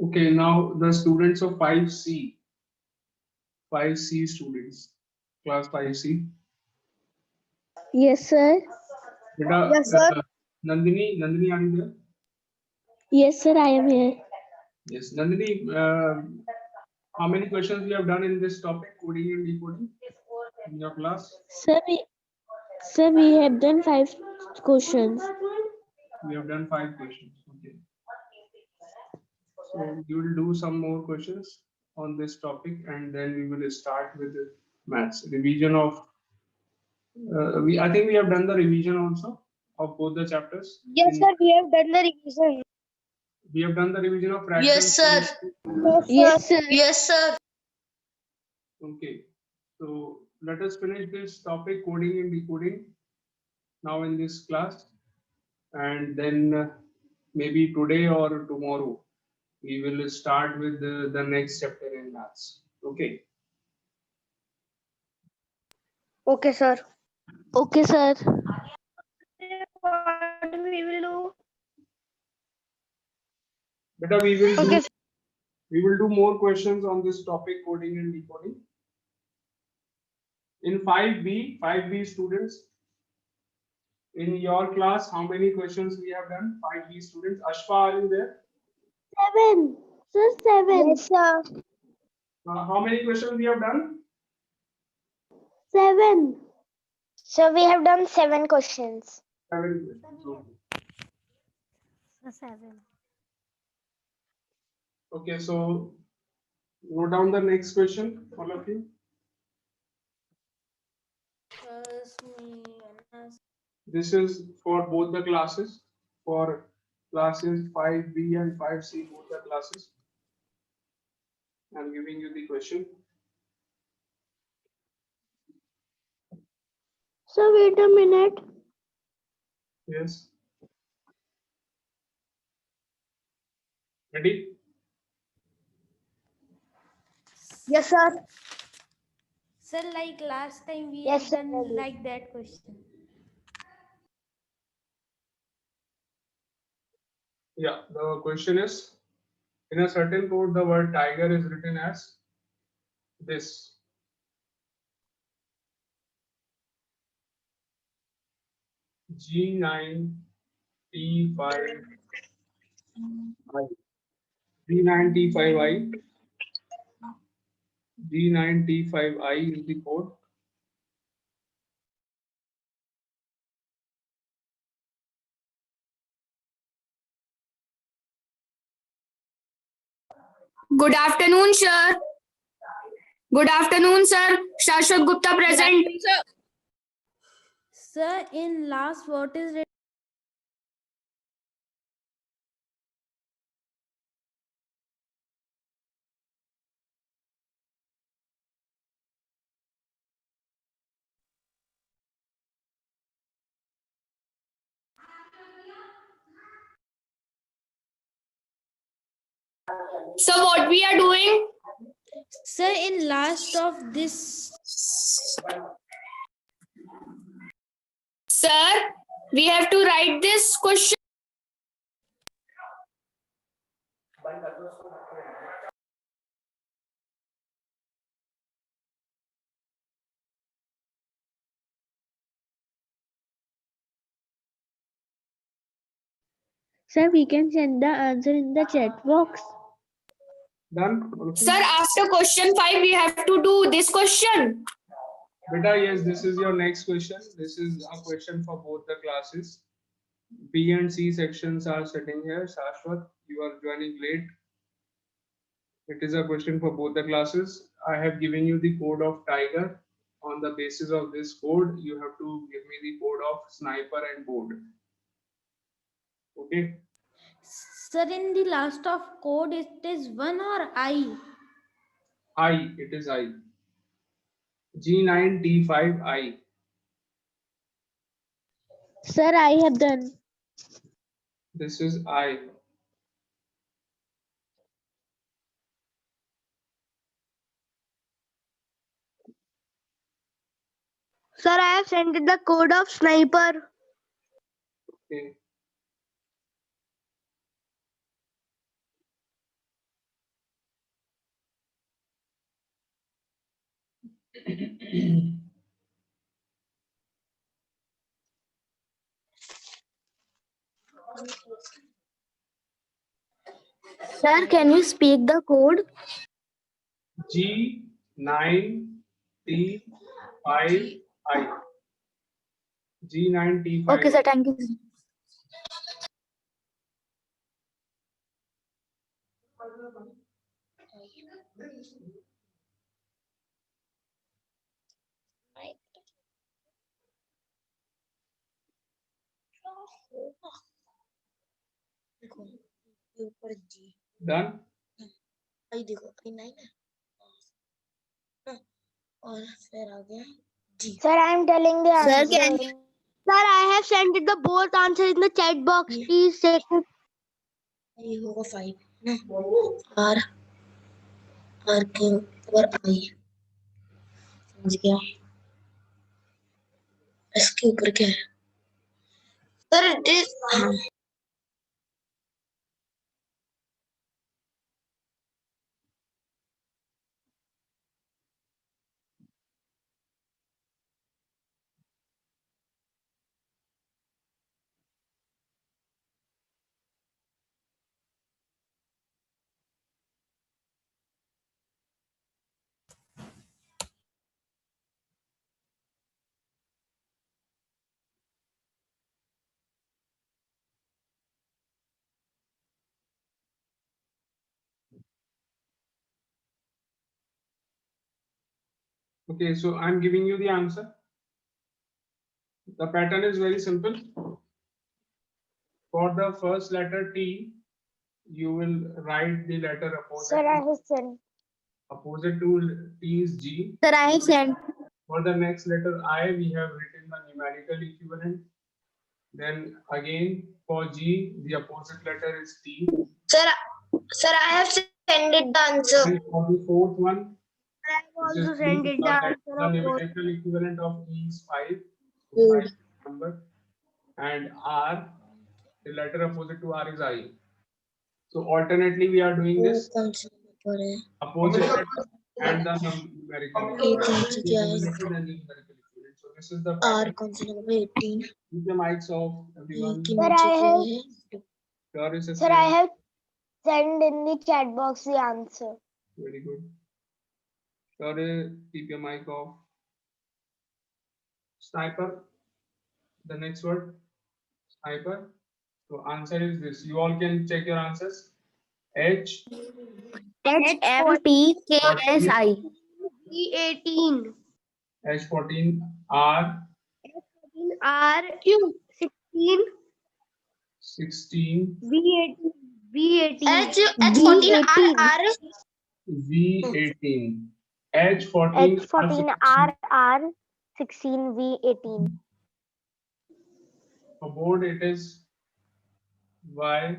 Okay, now the students of 5C, 5C students, class 5C. Yes, sir. Beta, Yes, sir. Nandini, are you there? Yes, sir, I am here. Yes, Nandini, how many questions you have done in this topic, coding and decoding, in your class? Sir, we have done 5 questions. We have done 5 questions. Okay. So you will do some more questions on this topic, and then we will start with the maths revision of. I think we have done the revision also of both the chapters. Yes, sir. We have done the revision. We have done the revision of Yes, fractions. sir. Yes, sir. Yes, sir. Yes, sir. Okay. So let us finish this topic, coding and decoding, now in this class, and then maybe today or tomorrow we will start with the next chapter in maths. Okay. Okay, sir. Okay, sir. What we will do? Beta, Okay. we will do more questions on this topic, coding and decoding. In 5B students, in your class, how many questions we have done? 5B students. Ashfa, are you there? 7. Sir, 7. Yes, sir. How many questions we have done? 7. So we have done 7 questions. 7 questions. Okay. 7. Okay, so note down the next question, all of you. This is for both the classes, for classes 5B and 5C, both the classes. I'm giving you the question. Sir, wait a minute. Yes. Ready? Yes, sir. Sir, like last time we Yes, have sir. done like that question. Yeah, the question is, in a certain code, the word tiger is written as this. G9T5I. G9T5I. G9T5I is the code. Good afternoon, sir. Good afternoon, sir. Shashwat Gupta present. Sir, in last what is written? So what we are doing? Sir, in last of this, Sir, we have to write this question. Sir, we can send the answer in the chat box. Done? Sir, after question 5, we have to do this question. Beta, yes, this is your next question. This is a question for both the classes. B and C sections are sitting here. Shashwat, you are joining late. It is a question for both the classes. I have given you the code of tiger. On the basis of this code, you have to give me the code of sniper and board. Okay. sir, in the last of code, it is 1 or I? It is I. G9T5I. Sir, I have done. This is I. Sir, I have sent the code of sniper. Okay. Sir, can you speak the code? G9T5I. G9T5. Okay, sir. Thank you. Done? Sir, I am telling the Sir, answer. can Sir, I have sent the both answers in the chat box. Please check it. R R के ऊपर I समझ गया इसके ऊपर क्या है sir it is Okay, so I'm giving you the answer. The pattern is very simple. For the first letter T, you will write the letter opposite. Sir, I have sent. Opposite to T is G. Sir, I have sent. For the next letter I, we have written the numerical equivalent. Then again for G, the opposite letter is T. Sir, I have sent it the answer. And for the fourth one, I have which is also sent it the answer the of both. numerical equivalent of E is 5. Good. 5 number. And R, the letter opposite to R is I. So alternately we are doing this opposite letter and the numerical equivalent. So this is the R pattern. कौन सा number 18 Keep the mics off, everyone. के Sir, नीचे I क्या have- है Here is a Sir, I have sent in the chat box the answer. very good. Sorry, keep your mic off. Sniper. The next word. Sniper. So answer is this. You all can check your answers. H. HMPKSI E18 H14. R. R 16 16. V18 H14 R V18. H14. H14RR 16V18. For board it is Y.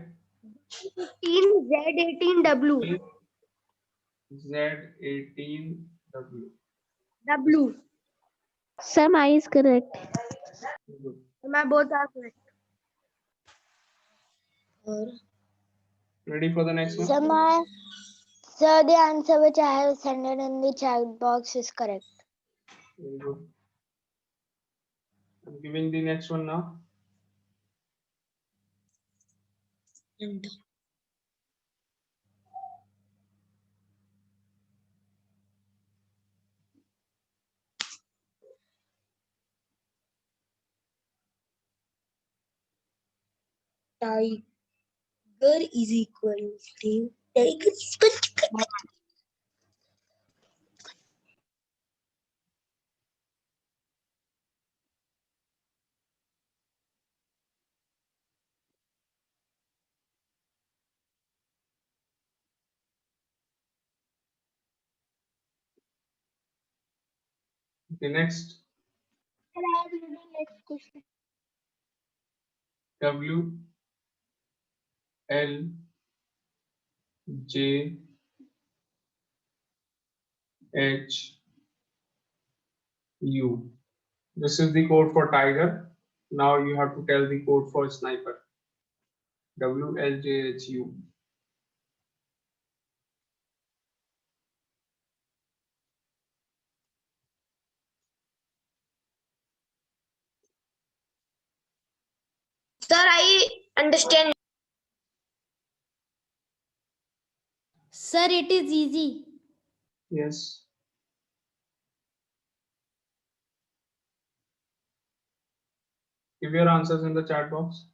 Z18W Z18W. W Sir, I is correct. Good. मैं both are correct Ready for the next one? Sir, the answer which I have sent it in the chat box is correct. Very good. I'm giving the next one now. and tiger is equal to tiger is equal to Okay, next. W L J H U. This is the code for tiger. Now you have to tell the code for sniper. W L J H U. Sir, I understand. Sir, it is easy. Yes. Give your answers in the chat box.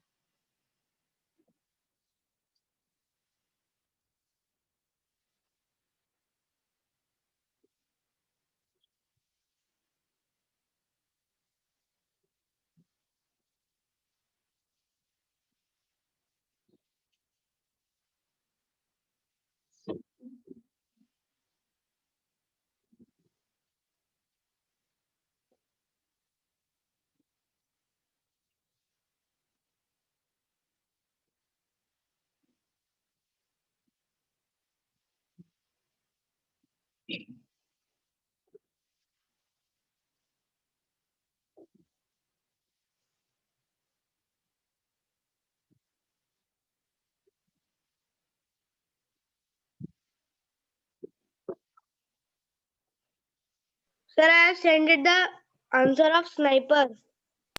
Sir, I have sent it the answer of sniper.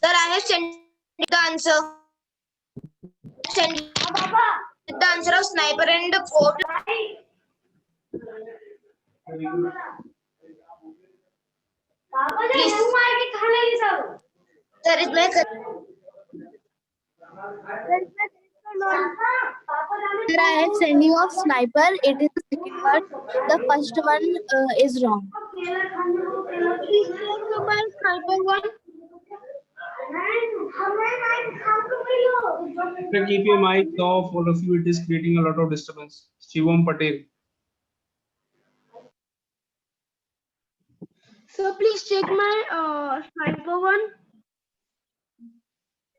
Sir, I have sent the answer. Send the answer of sniper and the fourth. Very good. Please. Sir, is my correct? Sir, I have sent you of sniper. It is the second one. The first one is wrong. Please show my sniper one. Sir, keep your mic off, all of you. It is creating a lot of disturbance. Shivam Patel. So please check my sniper one.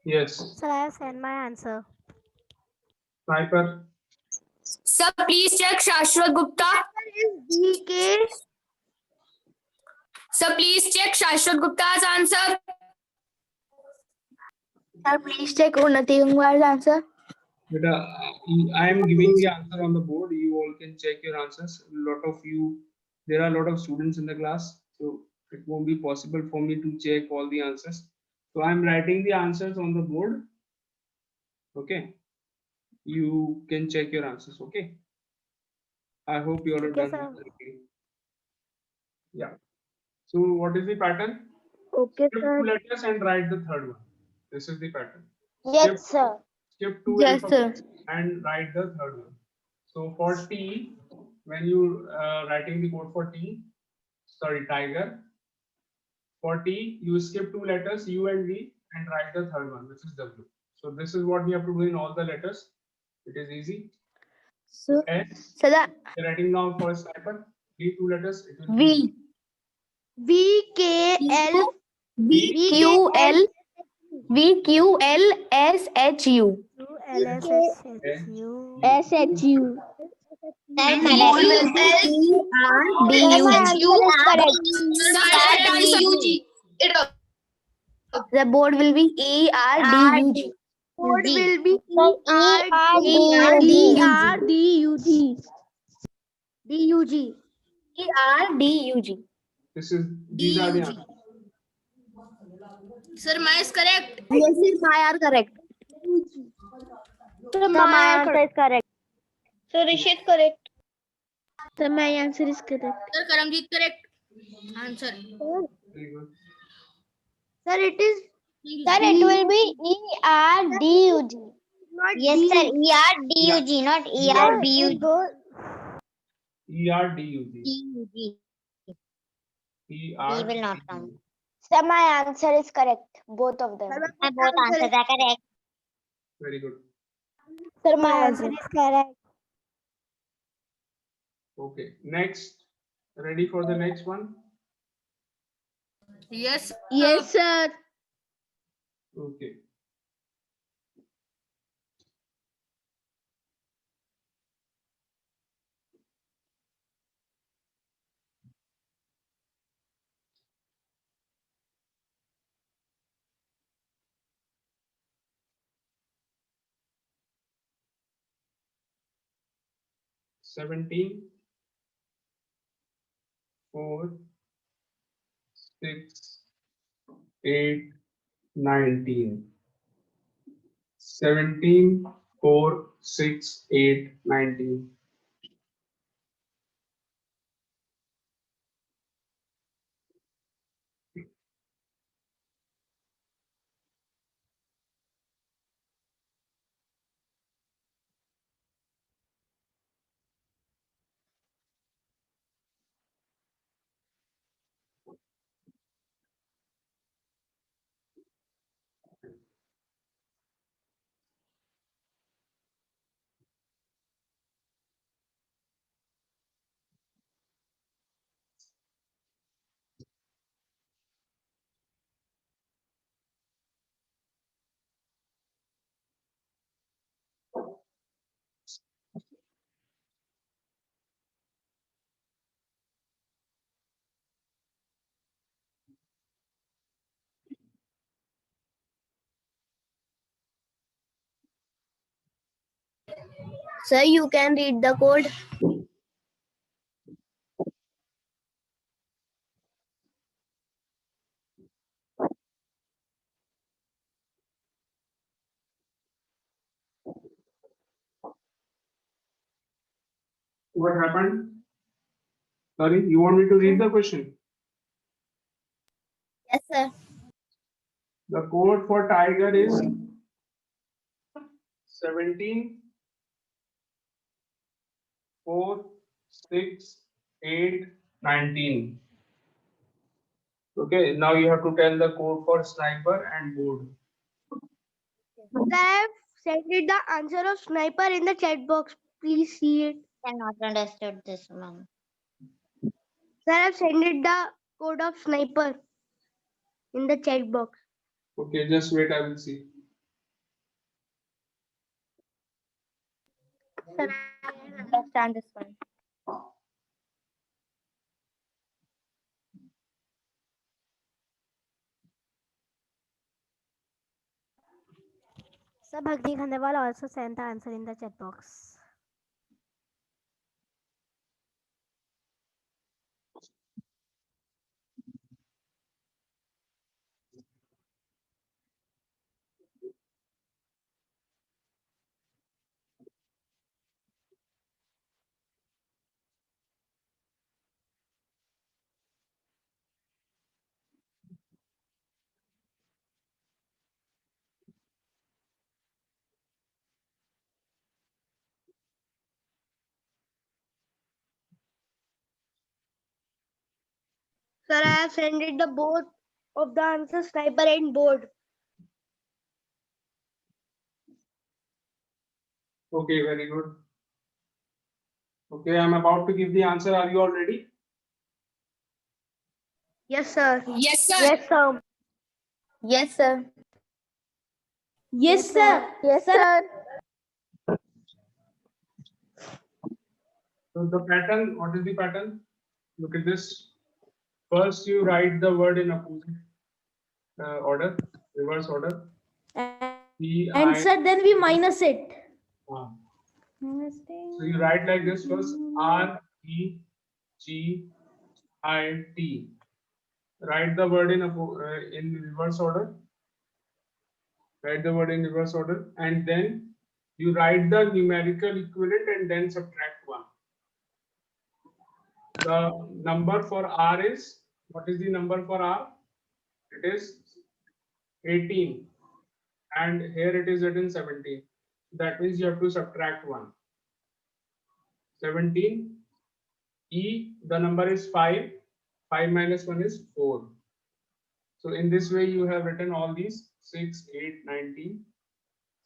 Yes. Sir, I have sent my answer. Sniper. Sir, please check Shashwat Gupta. DK. Sir, please check Shashwat Gupta's answer. Sir, please check Unnati Gangwar's answer. But I am giving the answer on the board. You all can check your answers. A lot of you, there are a lot of students in the class, so it won't be possible for me to check all the answers. So I'm writing the answers on the board. Okay. You can check your answers. Okay. I hope you all have Okay, done sir. it correctly. Yeah. So what is the pattern? Okay, Skip sir. 2 letters and write the third one. This is the pattern. Yes, sir. Skip 2 Yes, alphabets and write the third one. So for T, when you writing the code for T, sorry, tiger. For T, you skip 2 letters U and V and write the third one, which is W. So this is what we have to do in all the letters. It is easy. So, S, so the you're writing down for sniper. V 2 letters. It will be V. VKL. VQL VQLSHU. LSHU. SHU. And the board will be ERDUG. Sir, correct answer. The board will be ERDUG. Board will be DUG. ERDUG. this is these are the answers. Sir, mine is correct. Yes, sir, my are correct. So my answer is correct. So Rishit correct. So my answer is correct. Sir, Karamjeet correct answer. Very good. Sir, it is. Sir, it will be ERDUG. Yes, sir. ERDUG, not It goes. ERDUG. will not count. Sir, my answer is correct. Both of them. My both answers are correct. Very good. Sir, my answer is correct. Okay. Next. Ready for the next one? Yes. Yes, sir. Okay. $17, 4, 6, 8, 19. 17, 4, 6, 8, 19. Sir, you can read the code. What happened? Sorry, you want me to read the question? Yes, sir. The code for tiger is 17, 4, 6, 8, 19. Okay, now you have to tell the code for sniper and board. I have sent it the answer of sniper in the chat box. Please see it. Cannot understood this one. Sir, I have sent it the code of sniper in the chat box. Okay, just wait, I will see. Sir, I can understand this one. Sir, Bhakti Khandewal also sent the answer in the chat box. Sir, I have sent it the both of the answer sniper and board. Okay, very good. Okay, I'm about to give the answer. Are you all ready? Yes, sir. Yes, sir. Yes, sir. Yes, sir. Yes, sir. Yes, sir. So the pattern, what is the pattern? Look at this. First, you write the word in opposite order, reverse order. And sir, then we minus it. Ah. So you write like this first, R E G I T. Write the word in reverse order. Write the word in reverse order, and then you write the numerical equivalent and then subtract 1. The number for R is, what is the number for R? It is 18, and here it is written 17. That means you have to subtract 1. 17. E, the number is 5. 5 minus 1 is 4. So in this way you have written all these 6, 8, 19.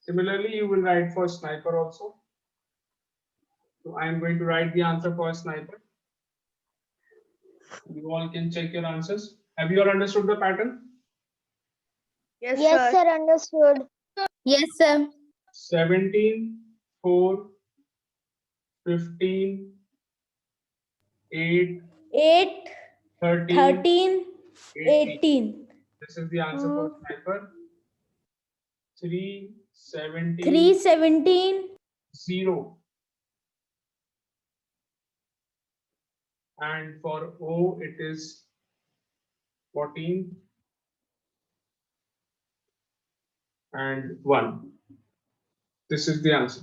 Similarly, you will write for sniper also. So I am going to write the answer for sniper. You all can check your answers. Have you all understood the pattern? Yes, Yes, sir. sir. Understood. Yes, sir. 17, 4, 15, 8, 8, 13, 13, 18. 18. This is the answer for sniper. 3, 17, 3, 17. 0. And for O, it is 14 and 1. This is the answer.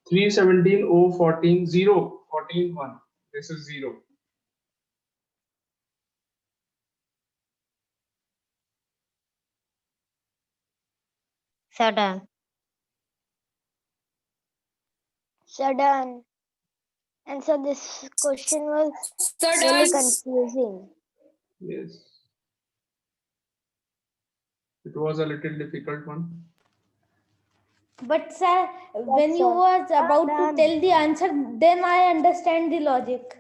317, 0, 14, 0, 14, 1. This is 0. Sir, done. So done. And so this question was Sir, really done. confusing. Yes. It was a little difficult one. But sir, when you sir. was about to Done. tell the answer, then I understand the logic.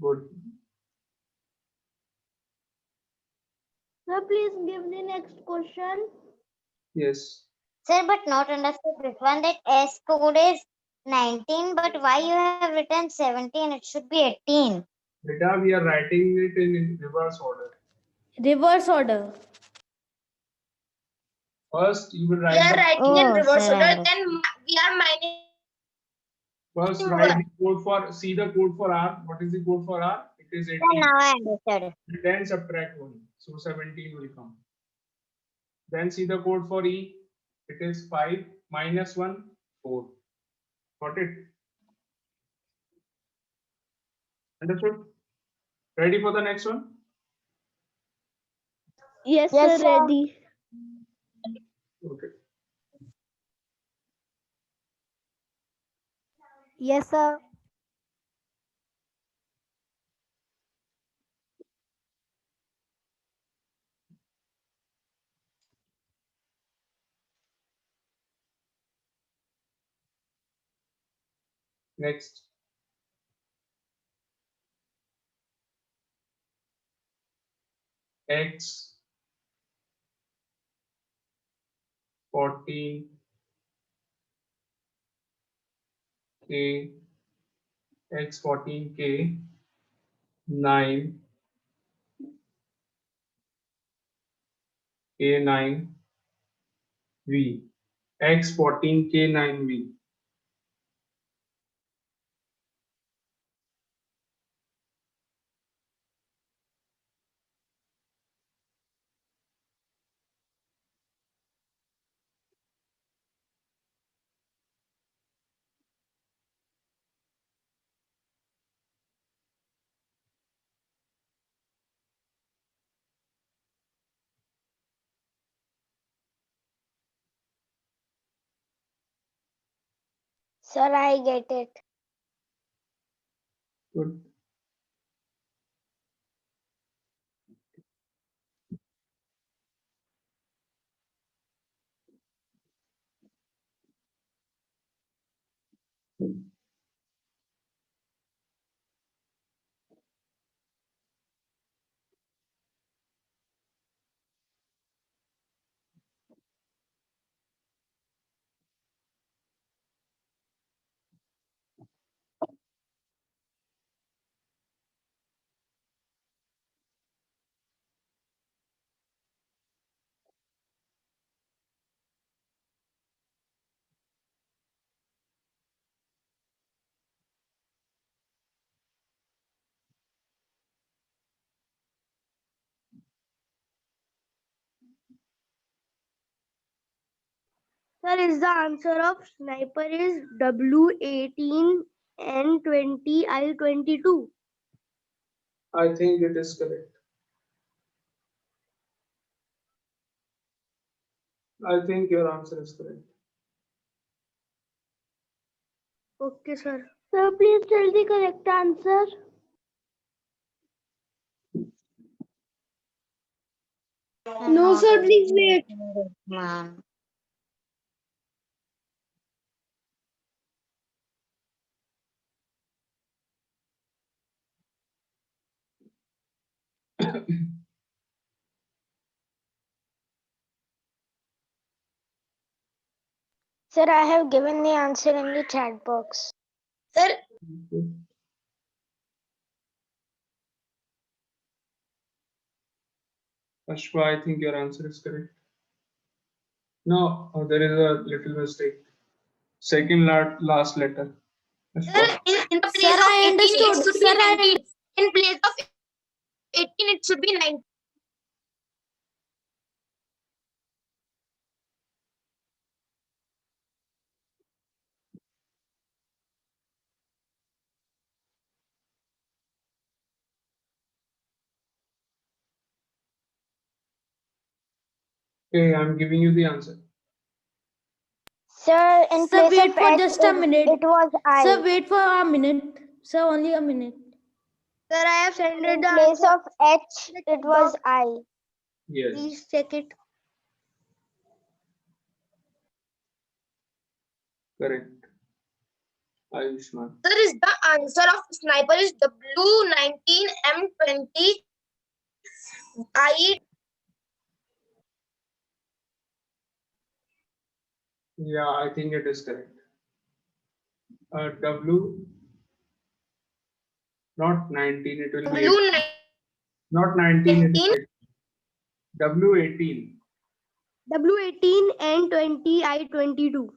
Good. Sir, please give the next question. Yes. Sir, but not understood this one, that S code is 19, but why you have written 17? It should be 18. Beta, we are writing it in reverse order. Reverse order. First, you will We write are the writing in Oh, reverse sir, order, I then we are minus. first write the code for, see the code for R. What is the code for R? It is 18. Now I understood. Then subtract 1. So 17 will come. Then see the code for E. It is 5 minus 1, 4. Got it? Understood? Ready for the next one? Yes, Yes, sir, sir. ready. Okay. Yes, sir. Next. X 14 K X 14 K 9 K 9 V X 14 K 9 V. Sir, I get it. Good. Sir, is the answer of sniper is W18 N20 I22. I think it is correct. I think your answer is correct. Okay, sir. Sir, please tell the correct answer. No, sir, please wait. Ma'am. Sir, I have given the answer in the chat box. Sir, Ashwa, I think your answer is correct. No, there is a little mistake. Second last letter. sir, Ashwa. in the place Sir, of I 18, it understood. should Sir, be 19. In place of 18, it should be 19. Okay, I'm giving you the answer. Sir, in Sir, place wait of for H, just a minute. it was I. Sir, wait for a minute. Sir, only a minute. Sir, I have sent In the place answer. of H, it was I. Yes. Please check it. Correct. Ayushman. Sir, is the answer of sniper is W19M20 I. Yeah, I think it is correct. W, not 19, it will be 18. Not 19, it is 18. W18. W18 and 20 I22.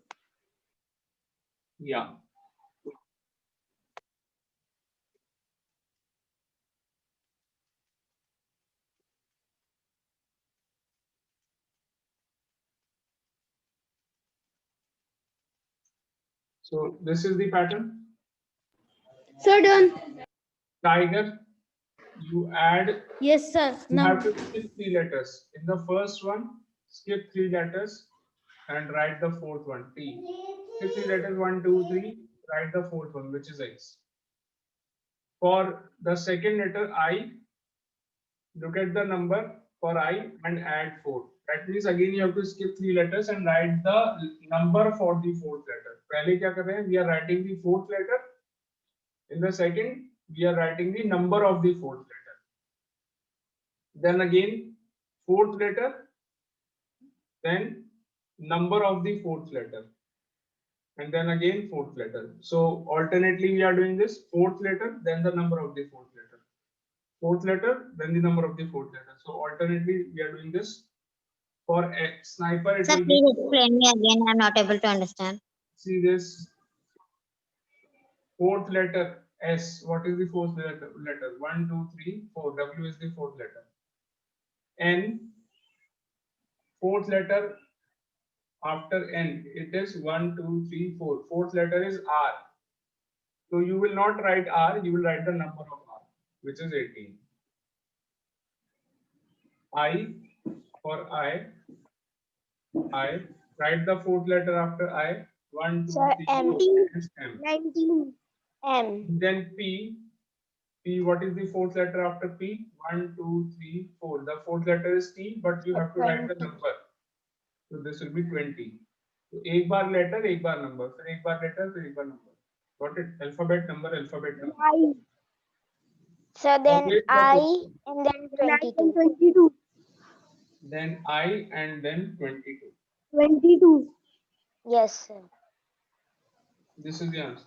Yeah. So this is the pattern. Sir, done. Tiger, you add, Yes, sir. you Now, have to skip 3 letters. In the first one, skip 3 letters and write the fourth one, T. Skip 3 letters, 1, 2, 3, write the fourth one, which is X. For the second letter I, look at the number for I and add 4. That means again you have to skip 3 letters and write the number for the fourth letter. पहले क्या कर रहे हैं? We are writing the fourth letter. In the second, we are writing the number of the fourth letter. Then again, fourth letter, then number of the fourth letter. And then again fourth letter. So alternately we are doing this: fourth letter, then the number of the fourth letter. Fourth letter, then the number of the fourth letter. So alternately we are doing this. For a sniper, it Sir, will be, please explain me again. I'm not able to understand. see this fourth letter S. What is the fourth letter? 1, 2, 3, 4. W is the fourth letter. N, fourth letter after N, it is 1, 2, 3, 4. Fourth letter is R. So you will not write R, you will write the number of R, which is 18. I, for I, write the fourth letter after I. 1, 2, Sir, 3, M. 4. It's M. 19. M. Then P. P, what is the fourth letter after P? 1, 2, 3, 4. The fourth letter is T, but you have to write the 20. number. So this will be 20. So एक बार letter, एक बार number. फिर एक बार letter, फिर एक बार number. Got it? Alphabet number, alphabet number. I. So then Always the I question. and then 22. 22. Then I and then 22. 22. Yes, sir. This is the answer.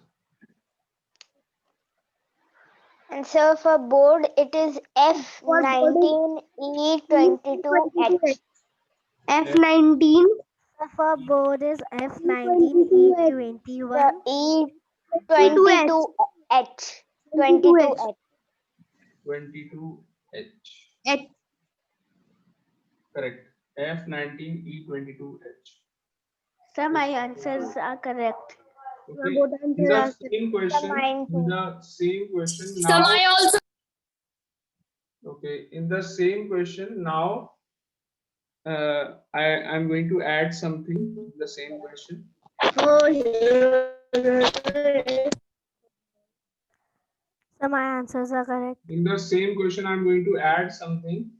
And so for board, it is F19E22H. F19. For board is F19E21. The E22H. 22H. 22H. H. Correct. F19E22H. Sir, my answers are correct. Okay. Both In the same question, mine too. So now. I also. Okay. In the same question now, I'm going to add something in the same question. So my answers are correct. In the same question, I'm going to add something.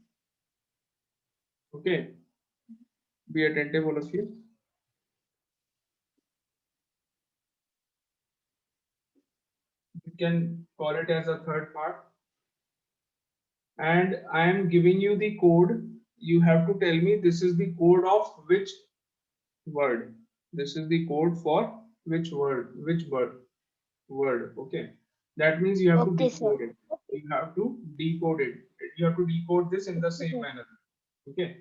Okay. Be attentive, all of you. You can call it as a third part. And I am giving you the code. You have to tell me this is the code of which word. This is the code for which word, word. Okay. That means you have to Okay, sir. decode it. You have to decode it. You have to decode this in the same manner. Okay.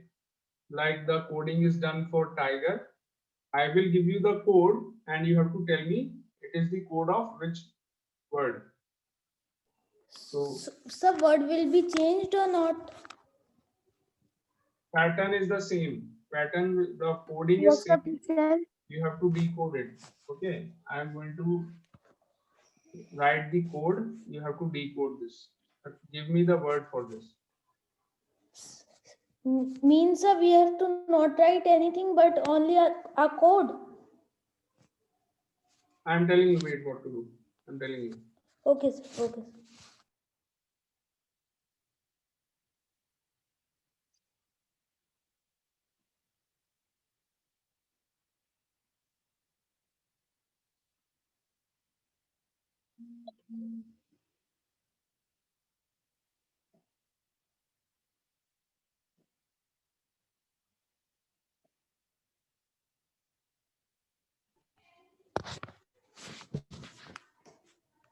Like the coding is done for tiger. I will give you the code and you have to tell me it is the code of which word. So sir, word will be changed or not? pattern is the same. Pattern, the coding is same. You have to decode it. Okay. I am going to write the code. You have to decode this. But give me the word for this. Means we have to not write anything but only a code. I'm telling you, wait, what to do. I'm telling you. Okay, sir. Okay, sir.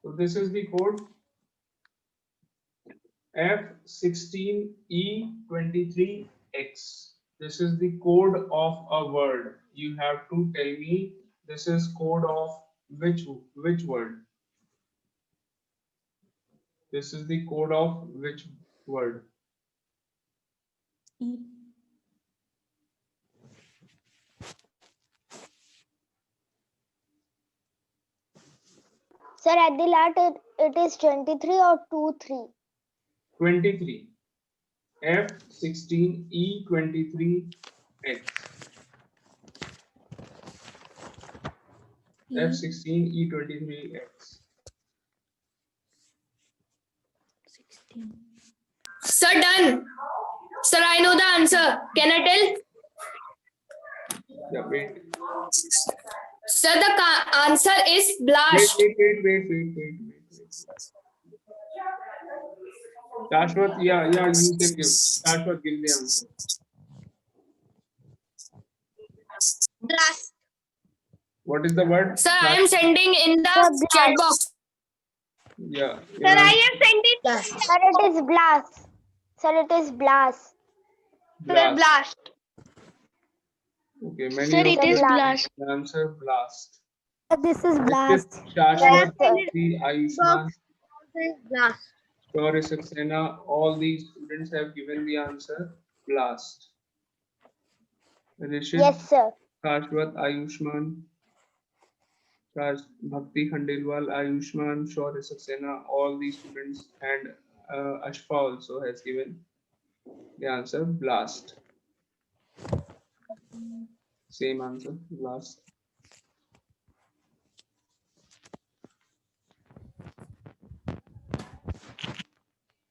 So this is the code F16E23X. This is the code of a word. You have to tell me this is code of which word. This is the code of which word. E. Sir, at the last it is 23 or 23. 23. F16E23X. F16E23X. 16. Sir, done. Sir, I know the answer. Can I tell? Yeah, wait. Sir, the answer is Wait, blast. wait. Shashwat, yeah, you can give. Shashwat, give the answer. Blast. What is the word? Sir, I am sending in the Sir, chat blast. box. Yeah. Sir, I have sent it. Blast. Sir, it is blast. Sir, it is blast. Sir, blast. Okay, many Sir, of it is you blast. answer blast. This is Next is Shashwat, Yes, sir. the Ayushman, Blast. Shaurya Saxena, all these students have given the answer blast. Rishit, Yes, sir. Shashwat, Ayushman, Bhakti Khandelwal, Ayushman, Shaurya Saxena, all these students, and Ashfa also has given the answer blast. Same answer, blast.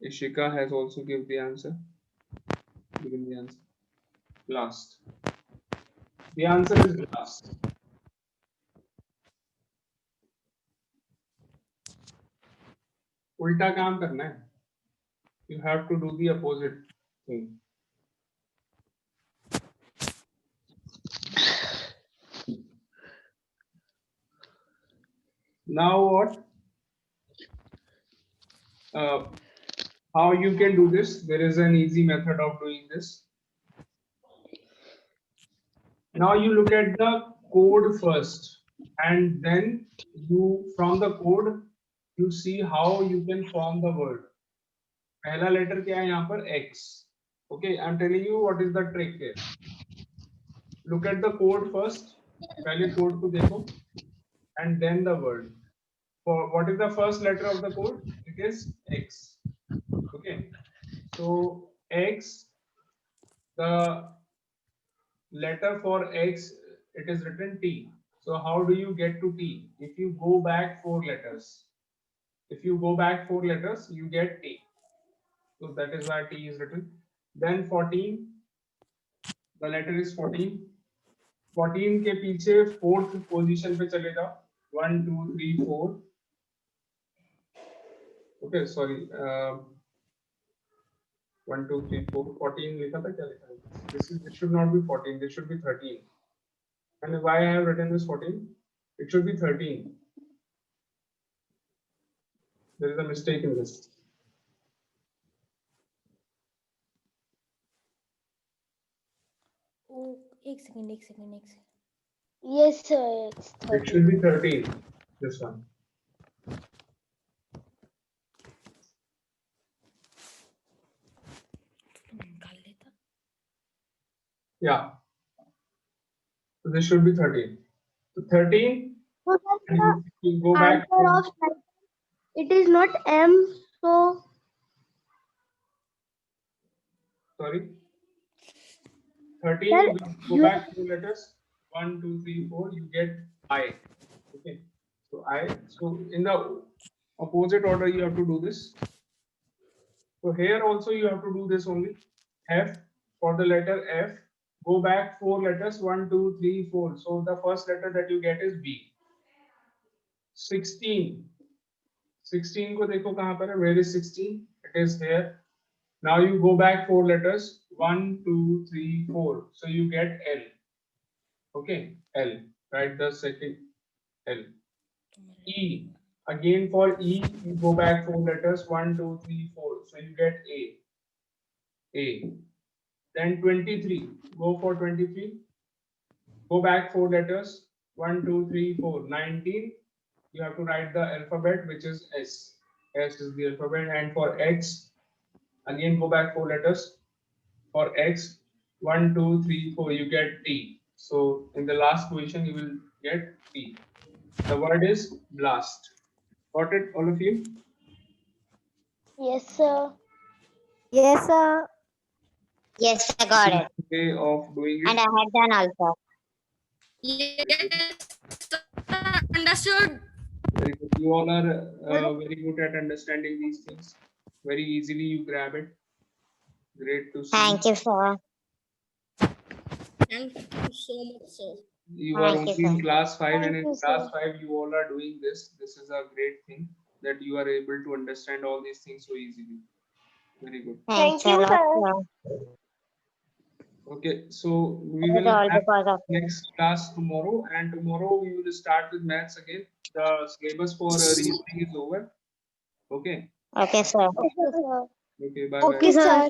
Ishika has also given the answer. Blast. The answer is blast. उल्टा काम करना है. You have to do the opposite thing. Now what? How you can do this? There is an easy method of doing this. Now you look at the code first, and then you from the code you see how you can form the word. पहला letter क्या है यहाँ पर X. Okay, I'm telling you what is the trick here. Look at the code first. पहले code को देखो, and then the word. For what is the first letter of the code? It is X. Okay, so X, the letter for X, it is written T. So how do you get to T? If you go back 4 letters, you get T. So that is why T is written. Then 14, the letter is 14. 14 के पीछे 4th position पे चले जाओ. 1, 2, 3, 4. Okay, sorry. 1, 2, 3, 4. 14 लिखा था क्या लिखा है? This should not be 14. This should be 13. And why I have written this 14? It should be 13. There is a mistake in this. Oh, एक second. Yes, sir. It's It 13. should be 13. This one. Yeah. So this should be 13. So 13. And if you go back. It is not M, so Sorry. 13, Sir, you go back 2 letters. 1, 2, 3, 4, you get I. Okay. So I. So in the opposite order, you have to do this. So here also you have to do this only. F, for the letter F, go back 4 letters. 1, 2, 3, 4. So the first letter that you get is B. 16. 16 को देखो कहाँ पर है? Where is 16? It is here. Now you go back 4 letters. 1, 2, 3, 4. So you get L. Okay, L. Write the second L. E. Again for E, you go back 4 letters. 1, 2, 3, 4. So you get A. A. Then 23. Go for 23. Go back 4 letters. 1, 2, 3, 4. 19. You have to write the alphabet, which is S. S is the alphabet. And for X, again go back 4 letters. For X, 1, 2, 3, 4, you get T. So in the last position, you will get T. The word is blast. Got it, all of you? yes, sir. Yes, sir. Yes, I got it. Way of doing And it. I had done also. Yes, understood. Very good. You all are very good at understanding these things. Very easily you grab it. Great to see. Thank you, sir. Thank you so much, sir. You are Thank you, only in sir. class 5, and Thank in you, class sir. 5 you all are doing this. This is a great thing that you are able to understand all these things so easily. Very good. Thanks a lot, sir. Okay, so we It will is all have because of you. next class tomorrow, and tomorrow we will start with maths again. The syllabus for reasoning is over. Okay. Okay, sir. Okay, sir. Okay. Bye. Okay, Bye. sir.